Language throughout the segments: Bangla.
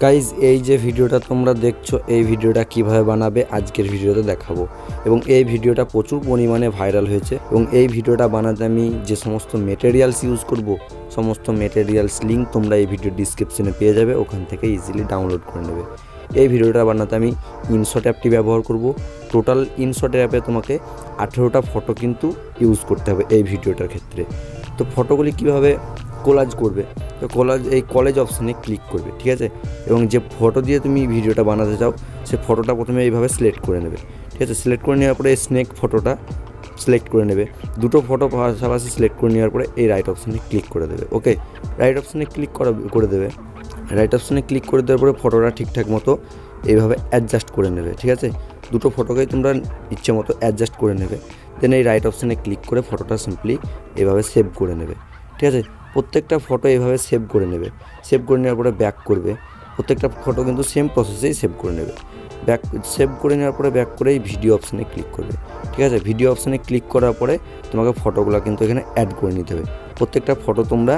গাইজ এই যে ভিডিওটা তোমরা দেখছো এই ভিডিওটা কিভাবে বানাবে আজকের ভিডিওতে দেখাবো এবং এই ভিডিওটা প্রচুর পরিমাণে ভাইরাল হয়েছে এবং এই ভিডিওটা বানাতে আমি যে সমস্ত মেটেরিয়ালস ইউজ করব সমস্ত মেটেরিয়ালস লিঙ্ক তোমরা এই ভিডিও ডিসক্রিপশনে পেয়ে যাবে, ওখান থেকে ইজিলি ডাউনলোড করে নেবে। এই ভিডিওটা বানাতে আমি ইনশট অ্যাপটি ব্যবহার করব। টোটাল ইনশট অ্যাপে তোমাকে 18টা ফটো কিন্তু ইউজ করতে হবে এই ভিডিওটার ক্ষেত্রে। তো ফটোগুলি কীভাবে কোলাজ করবে, তো এই কলেজ অপশানে ক্লিক করবে, ঠিক আছে। এবং যে ফটো দিয়ে তুমি ভিডিওটা বানাতে চাও সে ফটোটা প্রথমে এইভাবে সিলেক্ট করে নেবে, ঠিক আছে। সিলেক্ট করে নেওয়ার পরে এই স্নেক ফটোটা সিলেক্ট করে নেবে। দুটো ফটো পাশাপাশি সিলেক্ট করে নেওয়ার পরে এই রাইট অপশানে ক্লিক করে দেবে। ওকে, রাইট অপশানে ক্লিক করে দেবে। রাইট অপশানে ক্লিক করে দেওয়ার পরে ফটোটা ঠিকঠাক মতো এইভাবে অ্যাডজাস্ট করে নেবে, ঠিক আছে। দুটো ফটোকেই তোমরা ইচ্ছে মতো অ্যাডজাস্ট করে নেবে। দেন এই রাইট অপশানে ক্লিক করে ফটোটা সিম্পলি এভাবে সেভ করে নেবে, ঠিক আছে। প্রত্যেকটা ফটো এইভাবে সেভ করে নেবে। সেভ করে নেওয়ার পরে ব্যাক করবে। প্রত্যেকটা ফটো কিন্তু সেম প্রসেসেই সেভ করে নেবে। সেভ করে নেওয়ার পরে ব্যাক করে এই ভিডিও অপশানে ক্লিক করবে, ঠিক আছে। ভিডিও অপশানে ক্লিক করার পরে তোমাকে ফটোগুলো কিন্তু এখানে অ্যাড করে নিতে হবে। প্রত্যেকটা ফটো তোমরা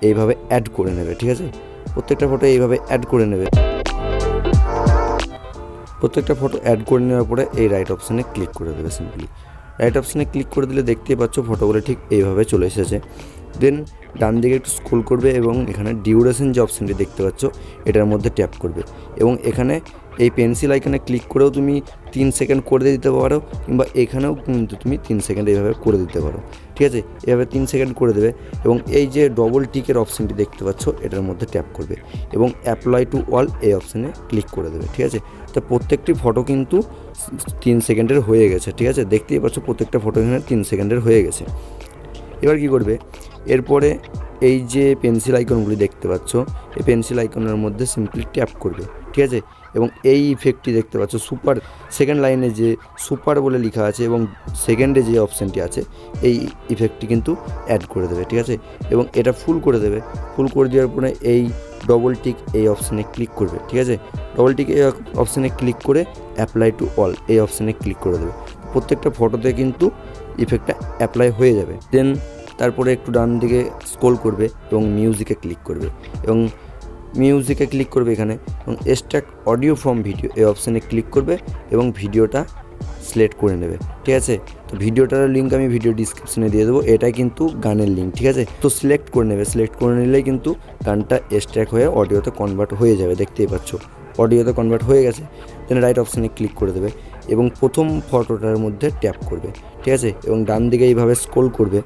এইভাবে অ্যাড করে নেবে, ঠিক আছে। প্রত্যেকটা ফটো এইভাবে অ্যাড করে নেবে। প্রত্যেকটা ফটো অ্যাড করে নেওয়ার পরে এই রাইট অপশানে ক্লিক করে দেবে। সিম্পলি রাইট অপশানে ক্লিক করে দিলে দেখতেই পাচ্ছ ফটোগুলো ঠিক এইভাবে চলে এসেছে। দেন ডান দিকে একটু স্ক্রল করবে এবং এখানে ডিউরেশন যে অপশানটি দেখতে পাচ্ছ এটার মধ্যে ট্যাপ করবে এবং এখানে এই পেন্সিল আইকনে ক্লিক করেও তুমি 3 সেকেন্ড করে দিতে পারো, কিংবা এখানেও কিন্তু তুমি 3 সেকেন্ড এইভাবে করে দিতে পারো, ঠিক আছে। এভাবে 3 সেকেন্ড করে দেবে এবং এই যে ডবল টিকের অপশানটি দেখতে পাচ্ছ এটার মধ্যে ট্যাপ করবে এবং অ্যাপ্লাই টু অল এই অপশানে ক্লিক করে দেবে, ঠিক আছে। তো প্রত্যেকটি ফটো কিন্তু 3 সেকেন্ডের হয়ে গেছে, ঠিক আছে। দেখতেই পাচ্ছ প্রত্যেকটা ফটো এখানে 3 সেকেন্ডের হয়ে গেছে। এবার কি করবে, এরপরে এই যে পেন্সিল আইকনগুলি দেখতে পাচ্ছ এই পেন্সিল আইকনের মধ্যে সিম্পলি ট্যাপ করবে, ঠিক আছে। এবং এই ইফেক্টটি দেখতে পাচ্ছ সুপার, সেকেন্ড লাইনে যে সুপার বলে লেখা আছে এবং সেকেন্ডে যে অপশানটি আছে এই ইফেক্টটি কিন্তু অ্যাড করে দেবে, ঠিক আছে। এবং এটা ফুল করে দেবে। ফুল করে দেওয়ার পরে এই ডবল টিক এই অপশানে ক্লিক করবে, ঠিক আছে। ডবল টিক এই অপশানে ক্লিক করে অ্যাপ্লাই টু অল এই অপশানে ক্লিক করে দেবে। প্রত্যেকটা ফটোতে কিন্তু ইফেক্টটা অ্যাপ্লাই হয়ে যাবে। দেন তারপরে একটু ডান দিকে স্ক্রল করবে এবং মিউজিকে ক্লিক করবে এবং মিউজিকে ক্লিক করবে এখানে এবং এক্সট্রাক্ট অডিও ফ্রম ভিডিও এই অপশানে ক্লিক করবে এবং ভিডিওটা সিলেক্ট করে নেবে, ঠিক আছে। তো ভিডিওটার লিঙ্ক আমি ভিডিও ডিসক্রিপশনে দিয়ে দেবো। এটাই কিন্তু গানের লিঙ্ক, ঠিক আছে। তো সিলেক্ট করে নেবে। সিলেক্ট করে নিলেই কিন্তু গানটা এক্সট্রাক্ট হয়ে অডিওতে কনভার্ট হয়ে যাবে, দেখতেই পাচ্ছ অডিওতে কনভার্ট হয়ে গেছে। দেন রাইট অপশানে ক্লিক করে দেবে এবং প্রথম ফটোটার মধ্যে ট্যাপ করবে, ঠিক আছে। এবং ডান দিকে এইভাবে স্ক্রল করবে।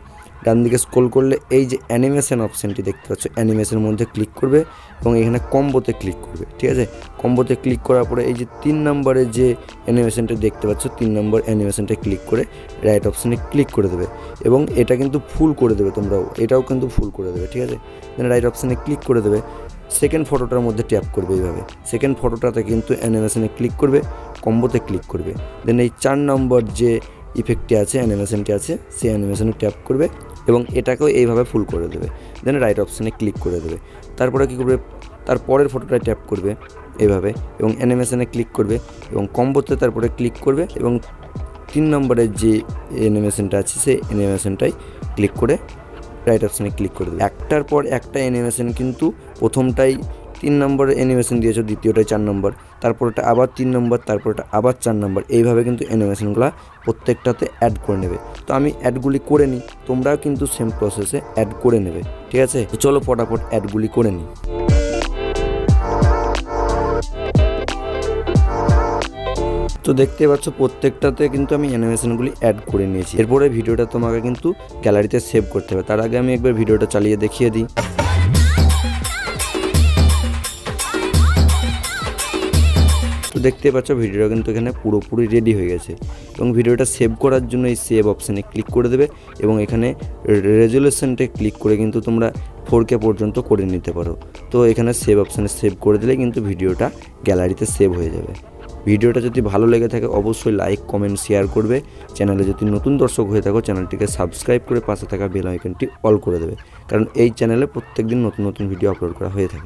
ডান দিকে স্ক্রল করলে এই যে অ্যানিমেশন অপশানটি দেখতে পাচ্ছ অ্যানিমেশনের মধ্যে ক্লিক করবে এবং এখানে কম্বোতে ক্লিক করবে, ঠিক আছে। কম্বোতে ক্লিক করার পরে এই যে 3 নম্বরের যে অ্যানিমেশনটা দেখতে পাচ্ছ 3 নম্বর অ্যানিমেশনটা ক্লিক করে রাইট অপশানে ক্লিক করে দেবে এবং এটা কিন্তু ফুল করে দেবে তোমরাও, এটাও কিন্তু ফুল করে দেবে, ঠিক আছে। দেন রাইট অপশানে ক্লিক করে দেবে। সেকেন্ড ফটোটার মধ্যে ট্যাপ করবে এইভাবে। সেকেন্ড ফটোটাতে কিন্তু অ্যানিমেশনে ক্লিক করবে, কম্বোতে ক্লিক করবে। দেন এই 4 নম্বর যে ইফেক্টটি আছে অ্যানিমেশনটি আছে সেই অ্যানিমেশনে ট্যাপ করবে এবং এটাকেও এইভাবে ফুল করে দেবে। দেন রাইট অপশানে ক্লিক করে দেবে। তারপরে কী করবে, তারপরের ফটোটা ট্যাপ করবে এইভাবে এবং অ্যানিমেশনে ক্লিক করবে এবং কম্বোতে তারপরে ক্লিক করবে এবং 3 নম্বরের যে অ্যানিমেশনটা আছে সেই অ্যানিমেশনটাই ক্লিক করে রাইট অপশানে ক্লিক করে দেবে। একটার পর একটা অ্যানিমেশন কিন্তু প্রথমটাই 3 নম্বর অ্যানিমেশন দিয়েছো, দ্বিতীয়টাই 4 নম্বর, তারপরটা আবার 3 নম্বর, তারপরটা আবার 4 নম্বর, এইভাবে কিন্তু অ্যানিমেশনগুলো প্রত্যেকটাতে অ্যাড করে নেবে। তো আমি অ্যাডগুলি করে নিই, তোমরাও কিন্তু সেম প্রসেসে অ্যাড করে নেবে, ঠিক আছে। তো চলো ফটাফট অ্যাডগুলি করে নিই। তো দেখতে পাচ্ছ প্রত্যেকটাতে কিন্তু আমি অ্যানিমেশনগুলি অ্যাড করে নিয়েছি। এরপরে ভিডিওটা তোমাকে কিন্তু গ্যালারিতে সেভ করতে হবে। তার আগে আমি একবার ভিডিওটা চালিয়ে দেখিয়ে দিই। তো দেখতে পাচ্ছ ভিডিওটা কিন্তু এখানে পুরোপুরি রেডি হয়ে গেছে এবং ভিডিওটা সেভ করার জন্য এই সেভ অপশানে ক্লিক করে দেবে এবং এখানে রেজুলেশনটা ক্লিক করে কিন্তু তোমরা 4K পর্যন্ত করে নিতে পারো। তো এখানে সেভ অপশানে সেভ করে দিলে কিন্তু ভিডিওটা গ্যালারিতে সেভ হয়ে যাবে। ভিডিওটা যদি ভালো লেগে থাকে অবশ্যই লাইক, কমেন্ট, শেয়ার করবে। চ্যানেলে যদি নতুন দর্শক হয়ে থাকো চ্যানেলটিকে সাবস্ক্রাইব করে পাশে থাকা বেল আইকনটি অল করে দেবে, কারণ এই চ্যানেলে প্রত্যেকদিন নতুন নতুন ভিডিও আপলোড করা হয়ে থাকে।